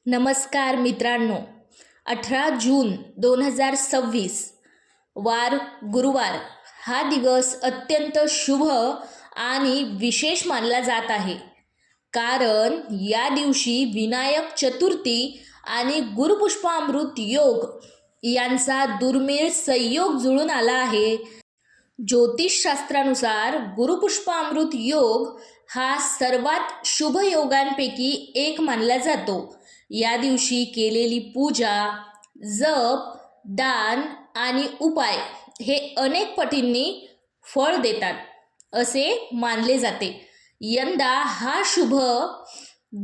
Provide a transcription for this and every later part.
नमस्कार मित्रांनो, 18 जून 2026 वार गुरुवार हा दिवस अत्यंत शुभ आणि विशेष मानला जात आहे. कारण या दिवशी विनायक चतुर्थी आणि गुरुपुष्पामृत योग यांचा दुर्मिळ संयोग जुळून आला आहे. ज्योतिषशास्त्रानुसार गुरुपुष्पामृत योग हा सर्वात शुभ योगांपैकी एक मानला जातो. या दिवशी केलेली पूजा, जप, दान आणि उपाय हे अनेक पटींनी फळ देतात असे मानले जाते. यंदा हा शुभ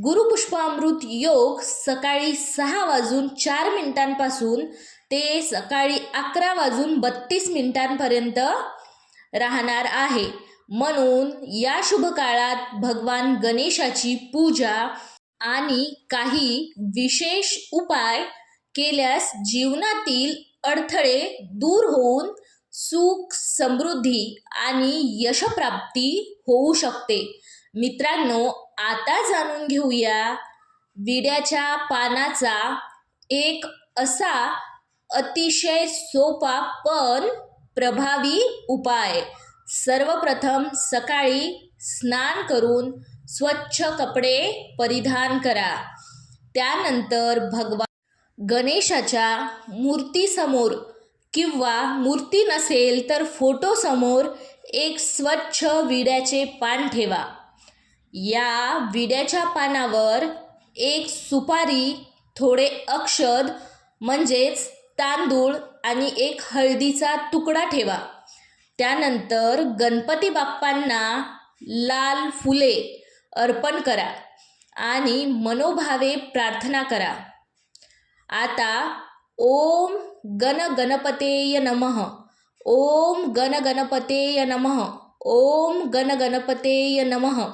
गुरुपुष्पामृत योग सकाळी 6:04 ते सकाळी 11:32 राहणार आहे. म्हणून या शुभ काळात भगवान गणेशाची पूजा आणि काही विशेष उपाय केल्यास जीवनातील अडथळे दूर होऊन सुख, समृद्धी आणि यशप्राप्ती होऊ शकते. मित्रांनो, आता जाणून घेऊया विड्याच्या पानाचा एक असा अतिशय सोपा पण प्रभावी उपाय. सर्वप्रथम सकाळी स्नान करून स्वच्छ कपडे परिधान करा. त्यानंतर भगवान गणेशाच्या मूर्तीसमोर किंवा मूर्ती नसेल तर फोटोसमोर एक स्वच्छ विड्याचे पान ठेवा. या विड्याच्या पानावर एक सुपारी, थोडे अक्षत म्हणजेच तांदूळ आणि एक हळदीचा तुकडा ठेवा. त्यानंतर गणपती बाप्पांना लाल फुले अर्पण करा आणि मनोभावे प्रार्थना करा. आता ओम गण गणपतेय नमः, ओम गण गणपतेय नमः, ओम गण गणपतेय नमः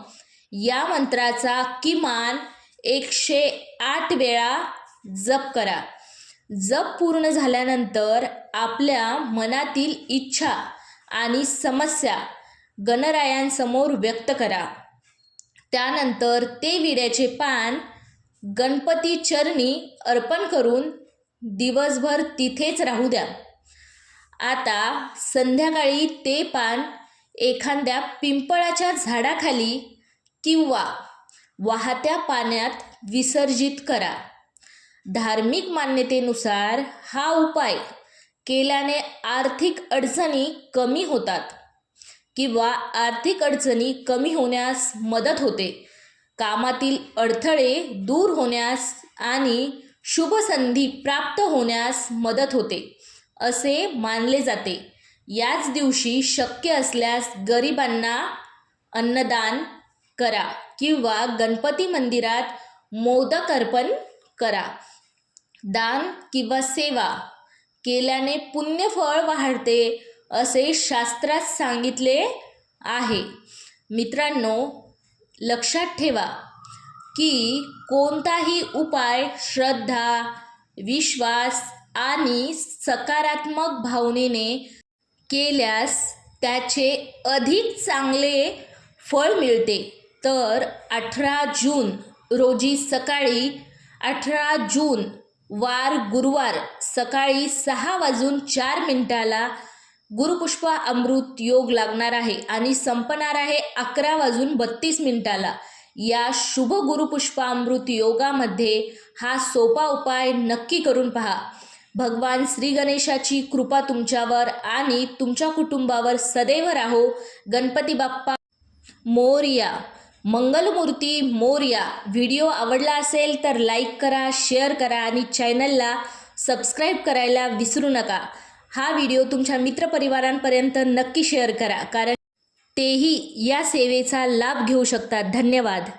या मंत्राचा किमान 108 वेळा जप करा. जप पूर्ण झाल्यानंतर आपल्या मनातील इच्छा आणि समस्या गणरायांसमोर व्यक्त करा. त्यानंतर ते विड्याचे पान गणपती चरणी अर्पण करून दिवसभर तिथेच राहू द्या. आता संध्याकाळी ते पान एखाद्या पिंपळाच्या झाडाखाली किंवा वाहत्या पाण्यात विसर्जित करा. धार्मिक मान्यतेनुसार हा उपाय केल्याने आर्थिक अडचणी कमी होतात किंवा आर्थिक अडचणी कमी होण्यास मदत होते, कामातील अडथळे दूर होण्यास आणि शुभ संधी प्राप्त होण्यास मदत होते असे मानले जाते. याच दिवशी शक्य असल्यास गरिबांना अन्नदान करा किंवा गणपती मंदिरात मोदक अर्पण करा. दान किंवा सेवा केल्याने पुण्यफळ वाढते असे शास्त्रात सांगितले आहे. मित्रांनो, लक्षात ठेवा की कोणताही उपाय श्रद्धा, विश्वास आणि सकारात्मक भावनेने केल्यास त्याचे अधिक चांगले फळ मिळते. तर 18 जून रोजी सकाळी 18 जून वार गुरुवार सकाळी 6:04 गुरुपुष्प अमृत योग लागणार आहे आणि संपणार आहे 11:32. या शुभ गुरुपुष्पामृत योगामध्ये हा सोपा उपाय नक्की करून पहा. भगवान श्री गणेशाची कृपा तुमच्यावर आणि तुमच्या कुटुंबावर सदैव राहो. गणपती बाप्पा मोरया, मंगलमूर्ती मोरया. व्हिडिओ आवडला असेल तर लाईक करा, शेअर करा आणि चॅनलला सबस्क्राईब करायला विसरू नका. हा व्हिडिओ तुमच्या मित्रपरिवारांपर्यंत नक्की शेअर करा, कारण तेही या सेवेचा लाभ घेऊ शकतात. धन्यवाद.